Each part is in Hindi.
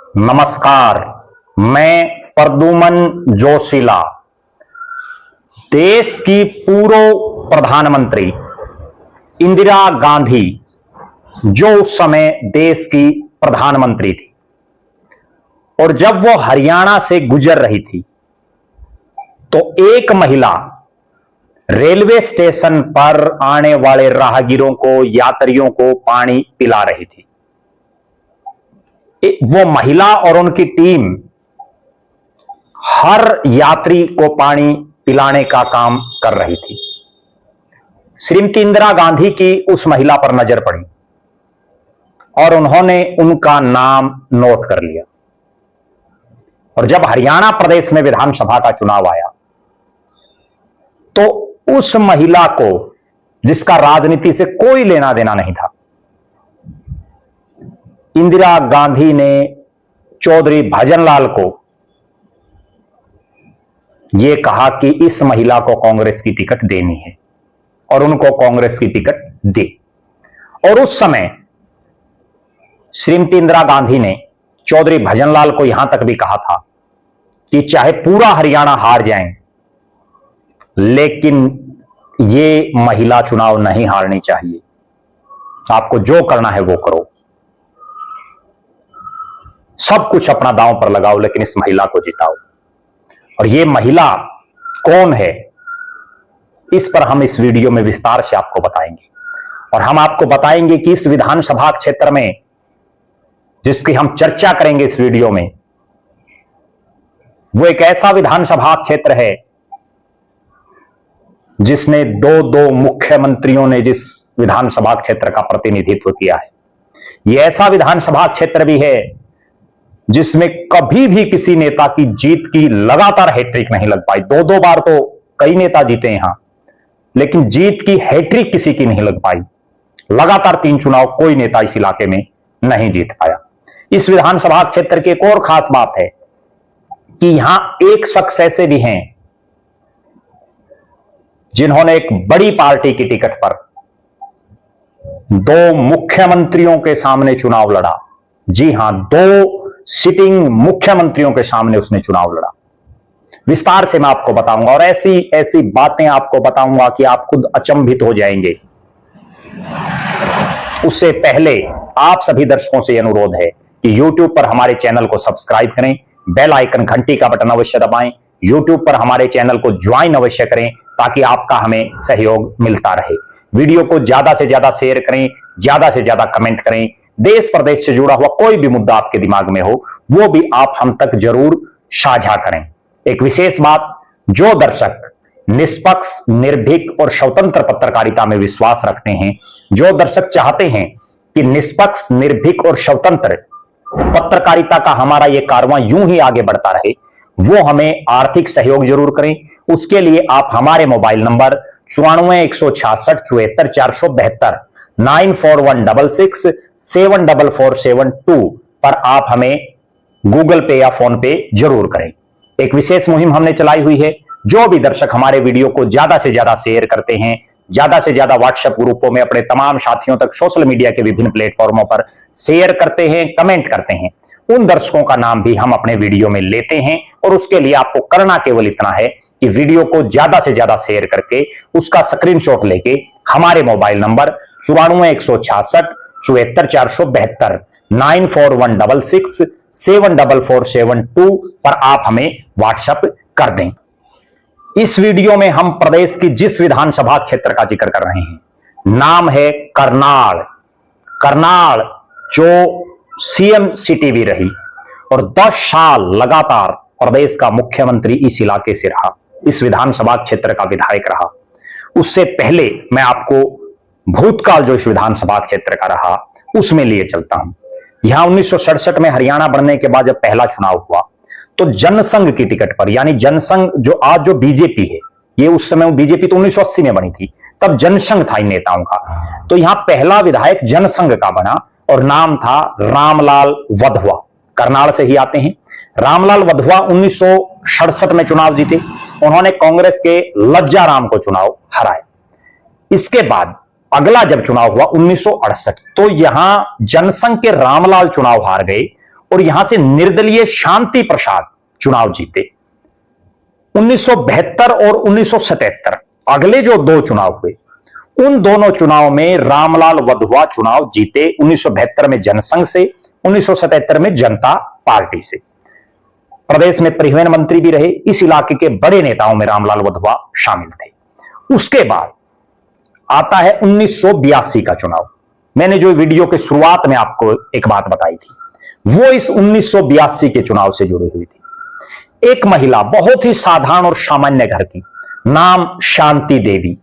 नमस्कार, मैं प्रद्युमन जोशीला। देश की पूर्व प्रधानमंत्री इंदिरा गांधी, जो उस समय देश की प्रधानमंत्री थी, और जब वो हरियाणा से गुजर रही थी तो एक महिला रेलवे स्टेशन पर आने वाले राहगीरों को, यात्रियों को पानी पिला रही थी। वो महिला और उनकी टीम हर यात्री को पानी पिलाने का काम कर रही थी। श्रीमती इंदिरा गांधी की उस महिला पर नजर पड़ी और उन्होंने उनका नाम नोट कर लिया। और जब हरियाणा प्रदेश में विधानसभा का चुनाव आया तो उस महिला को, जिसका राजनीति से कोई लेना देना नहीं था, इंदिरा गांधी ने चौधरी भजनलाल को यह कहा कि इस महिला को कांग्रेस की टिकट देनी है और उनको कांग्रेस की टिकट दी। और उस समय श्रीमती इंदिरा गांधी ने चौधरी भजनलाल को यहां तक भी कहा था कि चाहे पूरा हरियाणा हार जाए, लेकिन ये महिला चुनाव नहीं हारनी चाहिए। आपको जो करना है वो करो, सब कुछ अपना दांव पर लगाओ, लेकिन इस महिला को जिताओ। और ये महिला कौन है, इस पर हम इस वीडियो में विस्तार से आपको बताएंगे। और हम आपको बताएंगे कि इस विधानसभा क्षेत्र में, जिसकी हम चर्चा करेंगे इस वीडियो में, वो एक ऐसा विधानसभा क्षेत्र है जिसने दो मुख्यमंत्रियों ने जिस विधानसभा क्षेत्र का प्रतिनिधित्व किया है। यह ऐसा विधानसभा क्षेत्र भी है जिसमें कभी भी किसी नेता की जीत की लगातार हैट्रिक नहीं लग पाई। दो बार तो कई नेता जीते यहां, लेकिन जीत की हैट्रिक किसी की नहीं लग पाई। लगातार 3 चुनाव कोई नेता इस इलाके में नहीं जीत पाया। इस विधानसभा क्षेत्र की एक और खास बात है कि यहां एक शख्स ऐसे भी हैं जिन्होंने एक बड़ी पार्टी की टिकट पर 2 मुख्यमंत्रियों के सामने चुनाव लड़ा। जी हां, 2 सिटिंग मुख्यमंत्रियों के सामने उसने चुनाव लड़ा। विस्तार से मैं आपको बताऊंगा और ऐसी ऐसी बातें आपको बताऊंगा कि आप खुद अचंभित हो जाएंगे। उससे पहले आप सभी दर्शकों से अनुरोध है कि YouTube पर हमारे चैनल को सब्सक्राइब करें, बेल आइकन घंटी का बटन अवश्य दबाएं, YouTube पर हमारे चैनल को ज्वाइन अवश्य करें ताकि आपका हमें सहयोग मिलता रहे। वीडियो को ज्यादा से ज्यादा शेयर करें, ज्यादा से ज्यादा कमेंट करें। देश प्रदेश से जुड़ा हुआ कोई भी मुद्दा आपके दिमाग में हो, वो भी आप हम तक जरूर साझा करें। एक विशेष बात, जो दर्शक निष्पक्ष, निर्भीक और स्वतंत्र पत्रकारिता में विश्वास रखते हैं, जो दर्शक चाहते हैं कि निष्पक्ष, निर्भीक और स्वतंत्र पत्रकारिता का हमारा यह कारवां यूं ही आगे बढ़ता रहे, वो हमें आर्थिक सहयोग जरूर करें। उसके लिए आप हमारे मोबाइल नंबर 9416674472 9416674472 पर आप हमें गूगल पे या फोन पे जरूर करें। एक विशेष मुहिम हमने चलाई हुई है। जो भी दर्शक हमारे वीडियो को ज्यादा से ज्यादा शेयर करते हैं, ज्यादा से ज्यादा व्हाट्सएप ग्रुपों में अपने तमाम साथियों तक, सोशल मीडिया के विभिन्न प्लेटफॉर्मों पर शेयर करते हैं, कमेंट करते हैं, उन दर्शकों का नाम भी हम अपने वीडियो में लेते हैं। और उसके लिए आपको करना केवल इतना है कि वीडियो को ज्यादा से ज्यादा शेयर करके उसका स्क्रीनशॉट लेके हमारे मोबाइल नंबर 9416674472 9416674472 पर आप हमें व्हाट्सएप कर दें। इस वीडियो में हम प्रदेश की जिस विधानसभा क्षेत्र का जिक्र कर रहे हैं, नाम है करनाल। करनाल जो सीएम सिटी भी रही और 10 साल लगातार प्रदेश का मुख्यमंत्री इस इलाके से रहा, इस विधानसभा क्षेत्र का विधायक रहा। उससे पहले मैं आपको भूतकाल जो इस विधानसभा क्षेत्र का रहा उसमें लिए चलता हूं। यहां 1967 में हरियाणा बनने के बाद जब पहला चुनाव हुआ तो जनसंघ की टिकट पर, यानी जनसंघ जो आज जो बीजेपी है, ये उस समय बीजेपी तो 1980 में बनी थी, तब जनसंघ था इन नेताओं का। तो यहां पहला विधायक जनसंघ का बना और नाम था रामलाल वधवा। करनाल से ही आते हैं। रामलाल वधवा 1967 में चुनाव जीते। उन्होंने कांग्रेस के लज्जाराम को चुनाव हराया। इसके बाद अगला जब चुनाव हुआ 1968, तो यहां जनसंघ के रामलाल चुनाव हार गए और यहां से निर्दलीय शांति प्रसाद चुनाव जीते। 1972 और 1977 अगले जो दो चुनाव हुए, उन दोनों चुनाव में रामलाल वधवा चुनाव जीते। 1972 में जनसंघ से, 1977 में जनता पार्टी से। प्रदेश में परिवहन मंत्री भी रहे। इस इलाके के बड़े नेताओं में रामलाल वधवा शामिल थे। उसके बाद आता है 1982 का चुनाव। मैंने जो वीडियो के शुरुआत में आपको एक बात बताई थी, वो इस 1982 के चुनाव से जुड़ी हुई थी। एक महिला, बहुत ही साधारण और सामान्य घर की, नाम शांति देवी,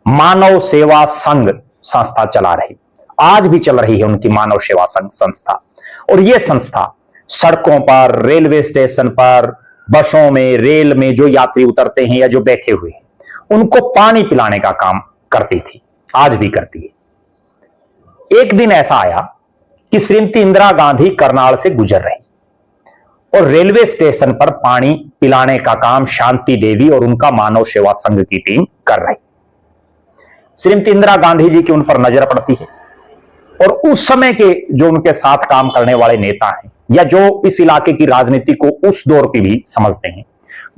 मानव सेवा संघ संस्था चला रही। आज भी चल रही है उनकी मानव सेवा संघ संस्था। और यह संस्था सड़कों पर, रेलवे स्टेशन पर, बसों में, रेल में जो यात्री उतरते हैं या जो बैठे हुए हैं, उनको पानी पिलाने का काम करती थी, आज भी करती है। एक दिन ऐसा आया कि श्रीमती इंदिरा गांधी करनाल से गुजर रही और रेलवे स्टेशन पर पानी पिलाने का काम शांति देवी और उनका मानव सेवा संघ की टीम कर रही। श्रीमती इंदिरा गांधी जी की उन पर नजर पड़ती है और उस समय के जो उनके साथ काम करने वाले नेता हैं या जो इस इलाके की राजनीति को उस दौर की भी समझते हैं,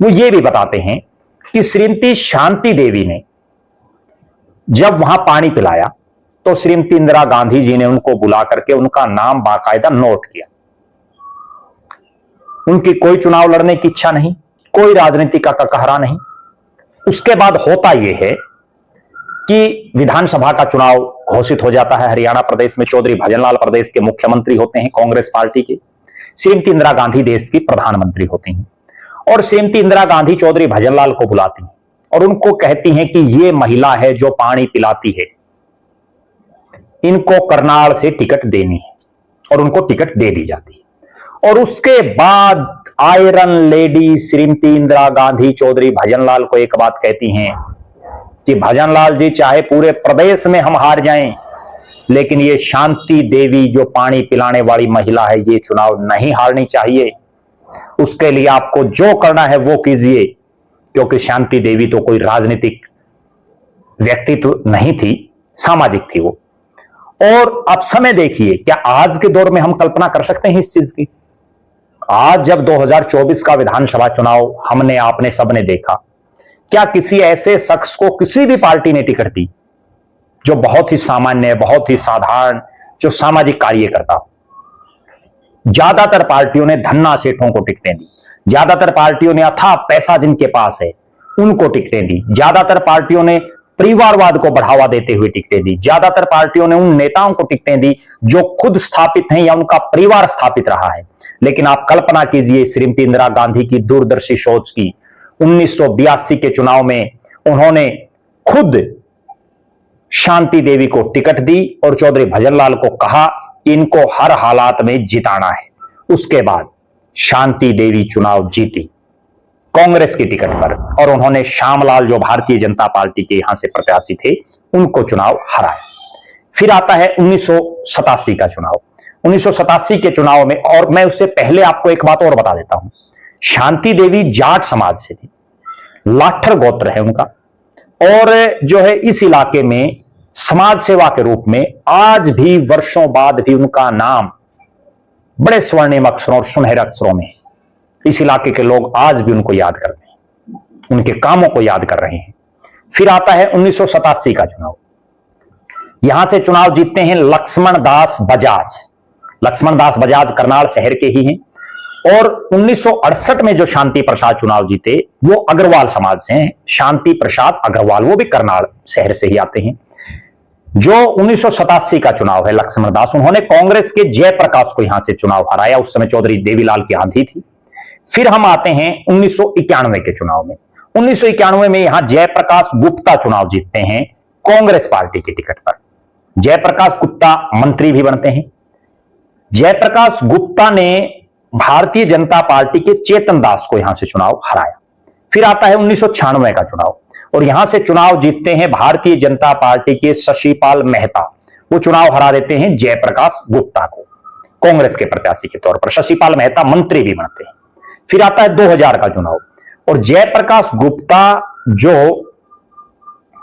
वो ये भी बताते हैं कि श्रीमती शांति देवी ने जब वहां पानी पिलाया तो श्रीमती इंदिरा गांधी जी ने उनको बुला करके उनका नाम बाकायदा नोट किया। उनकी कोई चुनाव लड़ने की इच्छा नहीं, कोई राजनीति का कहरा नहीं। उसके बाद होता यह है कि विधानसभा का चुनाव घोषित हो जाता है। हरियाणा प्रदेश में चौधरी भजनलाल प्रदेश के मुख्यमंत्री होते हैं कांग्रेस पार्टी के। श्रीमती इंदिरा गांधी देश की प्रधानमंत्री होती हैं और श्रीमती इंदिरा गांधी चौधरी भजनलाल को बुलाती हैं और उनको कहती हैं कि ये महिला है जो पानी पिलाती है, इनको करनाल से टिकट देनी है, और उनको टिकट दे दी जाती है। और उसके बाद आयरन लेडी श्रीमती इंदिरा गांधी चौधरी भजनलाल को एक बात कहती हैं कि भजनलाल जी, चाहे पूरे प्रदेश में हम हार जाएं, लेकिन ये शांति देवी जो पानी पिलाने वाली महिला है, ये चुनाव नहीं हारनी चाहिए। उसके लिए आपको जो करना है वो कीजिए, क्योंकि शांति देवी तो कोई राजनीतिक व्यक्तित्व नहीं थी, सामाजिक थी वो। और अब समय देखिए, क्या आज के दौर में हम कल्पना कर सकते हैं इस चीज की? आज जब 2024 का विधानसभा चुनाव हमने, आपने, सबने देखा, क्या किसी ऐसे शख्स को किसी भी पार्टी ने टिकट दी जो बहुत ही सामान्य, बहुत ही साधारण, जो सामाजिक कार्य करता हो? ज्यादातर पार्टियों ने धन्ना सेठों को टिकटें दी, ज्यादातर पार्टियों ने अथाह पैसा जिनके पास है उनको टिकटें दी, ज्यादातर पार्टियों ने परिवारवाद को बढ़ावा देते हुए टिकटें दी, ज्यादातर पार्टियों ने उन नेताओं को टिकटें दी जो खुद स्थापित हैं या उनका परिवार स्थापित रहा है। लेकिन आप कल्पना कीजिए श्रीमती इंदिरा गांधी की दूरदर्शी सोच की। 1982 के चुनाव में उन्होंने खुद शांति देवी को टिकट दी और चौधरी भजनलाल को कहा कि इनको हर हालात में जिताना है। उसके बाद शांति देवी चुनाव जीती कांग्रेस की टिकट पर और उन्होंने श्यामलाल, जो भारतीय जनता पार्टी के यहां से प्रत्याशी थे, उनको चुनाव हराया। फिर आता है 1987 का चुनाव। 1987 के चुनाव में, और मैं उससे पहले आपको एक बात और बता देता हूं, शांति देवी जाट समाज से थी, लाठर गोत्र है उनका, और जो है इस इलाके में समाज सेवा के रूप में आज भी, वर्षों बाद भी, उनका नाम बड़े स्वर्णिम अक्षरों और सुनहरे अक्षरों में इस इलाके के लोग आज भी उनको याद करते हैं, उनके कामों को याद कर रहे हैं। फिर आता है 1987 का चुनाव। यहां से चुनाव जीतते हैं लक्ष्मण दास बजाज। लक्ष्मण दास बजाज करनाल शहर के ही हैं। और 1968 में जो शांति प्रसाद चुनाव जीते वो अग्रवाल समाज से हैं, शांति प्रसाद अग्रवाल, वो भी करनाल शहर से ही आते हैं। जो 1987 का चुनाव है, लक्ष्मण दास, उन्होंने कांग्रेस के जयप्रकाश को यहां से चुनाव हराया। उस समय चौधरी देवीलाल की आंधी थी। फिर हम आते हैं 1991 के चुनाव में। 1991 में यहां जयप्रकाश गुप्ता चुनाव जीतते हैं कांग्रेस पार्टी की टिकट पर। जयप्रकाश गुप्ता मंत्री भी बनते हैं। जयप्रकाश गुप्ता ने भारतीय जनता पार्टी के चेतन दास को यहां से चुनाव हराया। फिर आता है 1996 का चुनाव और यहां से चुनाव जीतते हैं भारतीय जनता पार्टी के शशिपाल मेहता। वो चुनाव हरा देते हैं जयप्रकाश गुप्ता को कांग्रेस के प्रत्याशी के तौर पर। शशिपाल मेहता मंत्री भी बनते हैं। फिर आता है 2000 का चुनाव और जयप्रकाश गुप्ता जो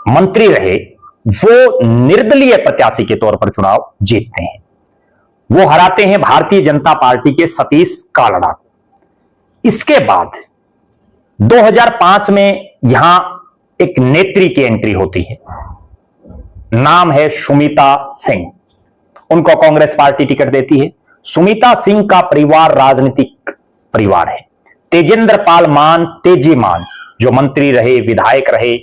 मंत्री रहे वो निर्दलीय प्रत्याशी के तौर पर चुनाव जीतते हैं। वो हराते हैं भारतीय जनता पार्टी के सतीश कालड़ा को। इसके बाद 2005 में यहां एक नेत्री की एंट्री होती है, नाम है सुमिता सिंह। उनको कांग्रेस पार्टी टिकट देती है। सुमिता सिंह का परिवार राजनीतिक परिवार है। तेजेंद्र पाल मान, तेजी मान, जो मंत्री रहे, विधायक रहे,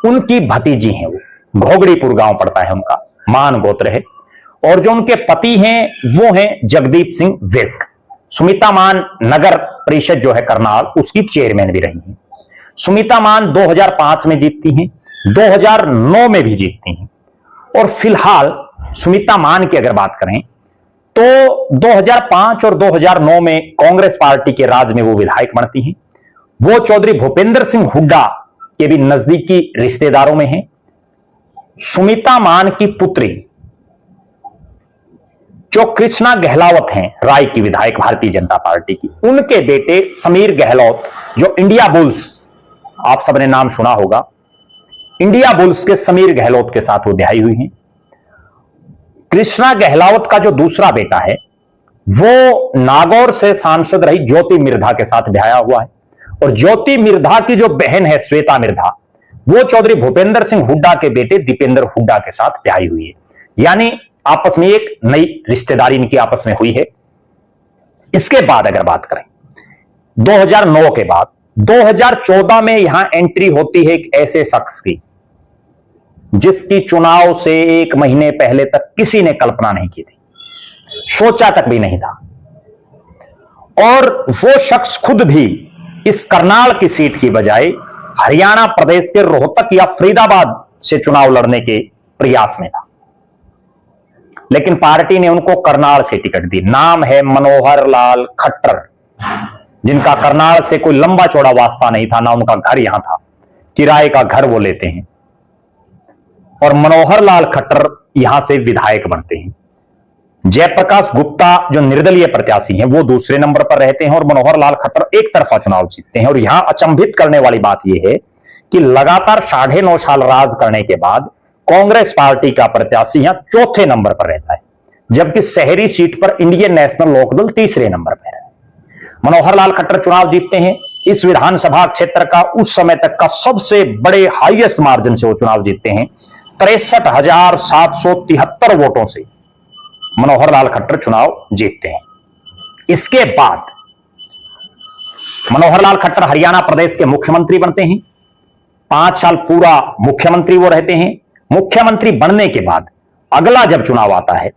उनकी भतीजी हैं। वो घोगड़ीपुर गांव पड़ता है उनका, मान गोत्र है। और जो उनके पति हैं वो हैं जगदीप सिंह विर्क। सुमिता मान नगर परिषद जो है करनाल, उसकी चेयरमैन भी रही हैं। सुमिता मान 2005 में जीतती हैं, 2009 में भी जीतती हैं। और फिलहाल सुमिता मान की अगर बात करें तो 2005 और 2009 में कांग्रेस पार्टी के राज में वो विधायक बनती हैं। वो चौधरी भूपेंद्र सिंह हुड्डा के भी नजदीकी रिश्तेदारों में हैं। सुमिता मान की पुत्री जो कृष्णा गहलावत हैं, राय की विधायक भारतीय जनता पार्टी की, उनके बेटे समीर गहलोत, जो इंडिया बुल्स, आप सबने नाम सुना होगा, इंडिया बुल्स के समीर गहलोत के साथ वो ब्याही हुई हैं। कृष्णा गहलावत का जो दूसरा बेटा है वो नागौर से सांसद रही ज्योति मिर्धा के साथ ब्याहा हुआ है। और ज्योति मिर्धा की जो बहन है श्वेता मिर्धा, वो चौधरी भूपेंद्र सिंह हुड्डा के बेटे दीपेंद्र हुड्डा के साथ ब्याही हुई है। यानी आपस में एक नई रिश्तेदारी इनकी आपस में हुई है। इसके बाद अगर बात करें 2009 के बाद 2014 में यहां एंट्री होती है एक ऐसे शख्स की जिसकी चुनाव से एक महीने पहले तक किसी ने कल्पना नहीं की थी, सोचा तक भी नहीं था। और वो शख्स खुद भी इस करनाल की सीट की बजाय हरियाणा प्रदेश के रोहतक या फरीदाबाद से चुनाव लड़ने के प्रयास में था, लेकिन पार्टी ने उनको करनाल से टिकट दी। नाम है मनोहर लाल खट्टर, जिनका करनाल से कोई लंबा चौड़ा वास्ता नहीं था, ना उनका घर यहां था, किराए का घर वो लेते हैं। और मनोहर लाल खट्टर यहां से विधायक बनते हैं। जयप्रकाश गुप्ता जो निर्दलीय प्रत्याशी हैं वो दूसरे नंबर पर रहते हैं और मनोहर लाल खट्टर एक तरफा चुनाव जीतते हैं। और यहां अचंभित करने वाली बात यह है कि लगातार 9.5 साल राज करने के बाद कांग्रेस पार्टी का प्रत्याशी यहां चौथे नंबर पर रहता है, जबकि शहरी सीट पर इंडियन नेशनल लोकदल तीसरे नंबर पर है। मनोहर लाल खट्टर चुनाव जीतते हैं। इस विधानसभा क्षेत्र का उस समय तक का सबसे बड़े हाईएस्ट मार्जिन से वो चुनाव जीतते हैं। 63,773 वोटों से मनोहर लाल खट्टर चुनाव जीतते हैं। इसके बाद मनोहर लाल खट्टर हरियाणा प्रदेश के मुख्यमंत्री बनते हैं। 5 साल पूरा मुख्यमंत्री वो रहते हैं। मुख्यमंत्री बनने के बाद अगला जब चुनाव आता है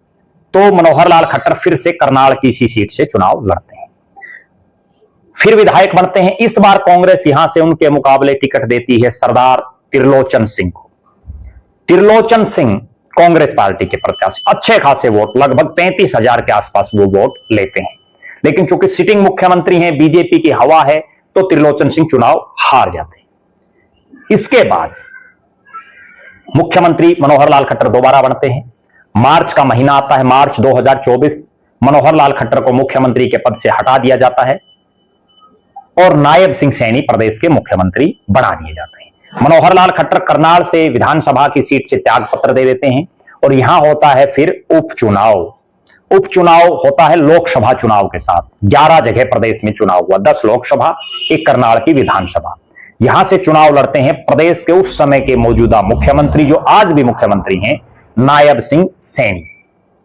तो मनोहर लाल खट्टर फिर से करनाल की इसी सीट से चुनाव लड़ते हैं, फिर विधायक बनते हैं। इस बार कांग्रेस यहां से उनके मुकाबले टिकट देती है सरदार त्रिलोचन सिंह को। त्रिलोचन सिंह कांग्रेस पार्टी के प्रत्याशी, अच्छे खासे वोट, लगभग 35,000 के आसपास वो वोट लेते हैं। लेकिन चूंकि सिटिंग मुख्यमंत्री हैं, बीजेपी की हवा है, तो त्रिलोचन सिंह चुनाव हार जाते हैं। इसके बाद मुख्यमंत्री मनोहर लाल खट्टर दोबारा बनते हैं। मार्च का महीना आता है, मार्च 2024, मनोहर लाल खट्टर को मुख्यमंत्री के पद से हटा दिया जाता है और नायब सिंह सैनी प्रदेश के मुख्यमंत्री बना दिए जाते हैं। मनोहर लाल खट्टर करनाल से विधानसभा की सीट से त्याग पत्र दे देते हैं और यहां होता है फिर उपचुनाव। उपचुनाव होता है लोकसभा चुनाव के साथ। 11 जगह प्रदेश में चुनाव हुआ, 10 लोकसभा, एक करनाल की विधानसभा। यहां से चुनाव लड़ते हैं प्रदेश के उस समय के मौजूदा मुख्यमंत्री, जो आज भी मुख्यमंत्री हैं, नायब सिंह सैनी,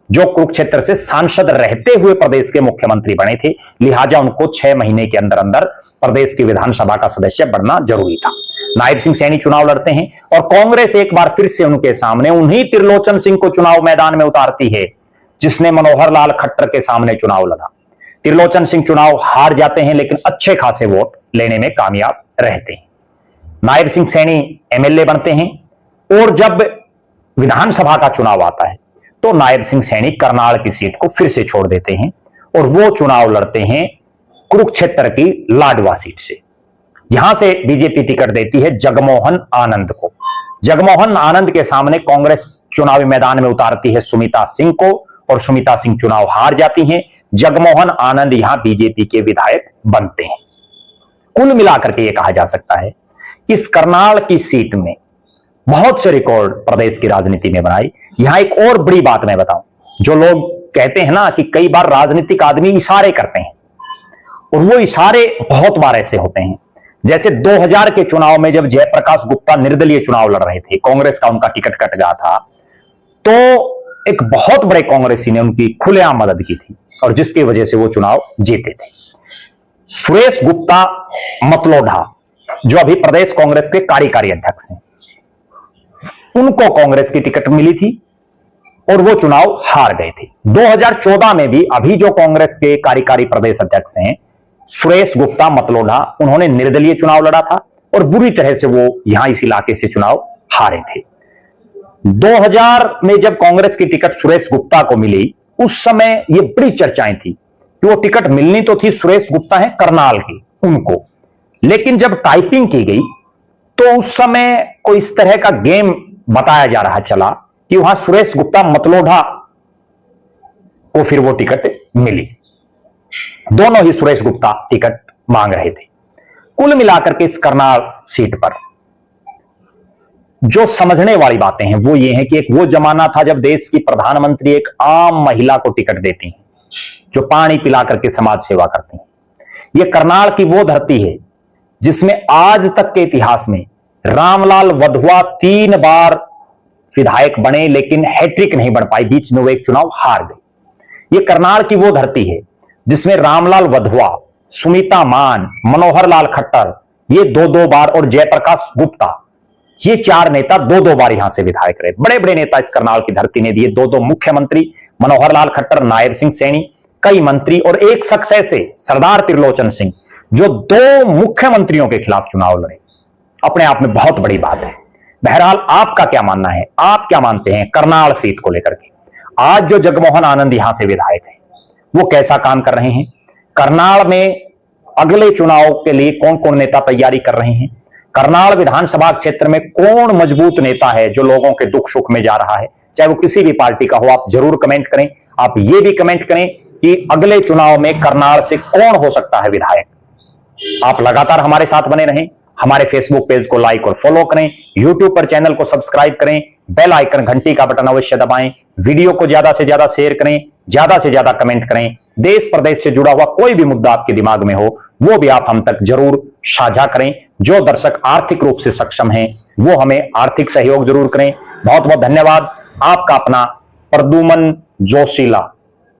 जो कुरुक्षेत्र से सांसद रहते हुए प्रदेश के मुख्यमंत्री बने थे। लिहाजा उनको 6 महीने के अंदर अंदर प्रदेश की विधानसभा का सदस्य बनना जरूरी था। नायब सिंह सैनी चुनाव लड़ते हैं और कांग्रेस एक बार फिर से उनके सामने उन्हीं त्रिलोचन सिंह को चुनाव मैदान में उतारती है जिसने मनोहर लाल खट्टर के सामने चुनाव लड़ा। त्रिलोचन सिंह चुनाव हार जाते हैं, लेकिन अच्छे खासे वोट लेने में कामयाब रहते हैं। नायब सिंह सैनी एमएलए बनते हैं और जब विधानसभा का चुनाव आता है तो नायब सिंह सैनी करनाल की सीट को फिर से छोड़ देते हैं और वो चुनाव लड़ते हैं कुरुक्षेत्र की लाडवा सीट से। यहां से बीजेपी टिकट देती है जगमोहन आनंद को। जगमोहन आनंद के सामने कांग्रेस चुनावी मैदान में उतारती है सुमिता सिंह को और सुमिता सिंह चुनाव हार जाती हैं। जगमोहन आनंद यहां बीजेपी के विधायक बनते हैं। कुल मिलाकर के यह कहा जा सकता है कि इस करनाल की सीट में बहुत से रिकॉर्ड प्रदेश की राजनीति में बनाई। यहां एक और बड़ी बात मैं बताऊं, जो लोग कहते हैं ना कि कई बार राजनीतिक आदमी इशारे करते हैं, और वो इशारे बहुत बार ऐसे होते हैं। जैसे 2000 के चुनाव में जब जयप्रकाश गुप्ता निर्दलीय चुनाव लड़ रहे थे, कांग्रेस का उनका टिकट कट गया था, तो एक बहुत बड़े कांग्रेसी ने उनकी खुलेआम मदद की थी और जिसकी वजह से वो चुनाव जीते थे। सुरेश गुप्ता मतलोढ़ा, जो अभी प्रदेश कांग्रेस के कार्यकारी अध्यक्ष हैं, उनको कांग्रेस की टिकट मिली थी और वो चुनाव हार गए थे। 2014 में भी अभी जो कांग्रेस के कार्यकारी प्रदेश अध्यक्ष हैं सुरेश गुप्ता मतलोढ़ा, उन्होंने निर्दलीय चुनाव लड़ा था और बुरी तरह से वो यहां इस इलाके से चुनाव हारे थे। 2000 में जब कांग्रेस की टिकट सुरेश गुप्ता को मिली, उस समय ये बड़ी चर्चाएं थी कि वो टिकट मिलनी तो थी, सुरेश गुप्ता है करनाल की, उनको, लेकिन जब टाइपिंग की गई तो उस समय कोई इस तरह का गेम बताया जा रहा चला कि वहां सुरेश गुप्ता मतलोढ़ा को फिर वो टिकट मिली। दोनों ही सुरेश गुप्ता टिकट मांग रहे थे। कुल मिलाकर के इस करनाल सीट पर जो समझने वाली बातें हैं वो ये हैं कि एक वो जमाना था जब देश की प्रधानमंत्री एक आम महिला को टिकट देती हैं, जो पानी पिला करके समाज सेवा करती हैं। ये करनाल की वो धरती है जिसमें आज तक के इतिहास में रामलाल वधवा 3 बार विधायक बने, लेकिन हैट्रिक नहीं बन पाई, बीच में वो एक चुनाव हार गए। ये करनाल की वो धरती है जिसमें रामलाल वधवा, सुमिता मान, मनोहर लाल खट्टर, ये 2-2 बार, और जयप्रकाश गुप्ता, ये 4 नेता 2-2 बार यहां से विधायक रहे। बड़े बड़े नेता इस करनाल की धरती ने दिए, 2-2 मुख्यमंत्री, मनोहर लाल खट्टर, नायब सिंह सैनी, कई मंत्री, और एक शख्स ऐसे सरदार त्रिलोचन सिंह जो 2 मुख्यमंत्रियों के खिलाफ चुनाव लड़े। अपने आप में बहुत बड़ी बात है। बहरहाल आपका क्या मानना है, आप क्या मानते हैं करनाल सीट को लेकर के? आज जो जगमोहन आनंद यहां से विधायक हैं वो कैसा काम कर रहे हैं? करनाल में अगले चुनाव के लिए कौन कौन नेता तैयारी कर रहे हैं? करनाल विधानसभा क्षेत्र में कौन मजबूत नेता है जो लोगों के दुख सुख में जा रहा है, चाहे वो किसी भी पार्टी का हो? आप जरूर कमेंट करें। आप ये भी कमेंट करें कि अगले चुनाव में करनाल से कौन हो सकता है विधायक। आप लगातार हमारे साथ बने रहें। हमारे फेसबुक पेज को लाइक और फॉलो करें, यूट्यूब पर चैनल को सब्सक्राइब करें, बेल आइकन घंटी का बटन अवश्य दबाएं, वीडियो को ज्यादा से ज्यादा शेयर करें, ज्यादा से ज्यादा कमेंट करें। देश प्रदेश से जुड़ा हुआ कोई भी मुद्दा आपके दिमाग में हो वो भी आप हम तक जरूर साझा करें। जो दर्शक आर्थिक रूप से सक्षम हैं वो हमें आर्थिक सहयोग जरूर करें। बहुत बहुत धन्यवाद। आपका अपना प्रद्युमन जोशीला।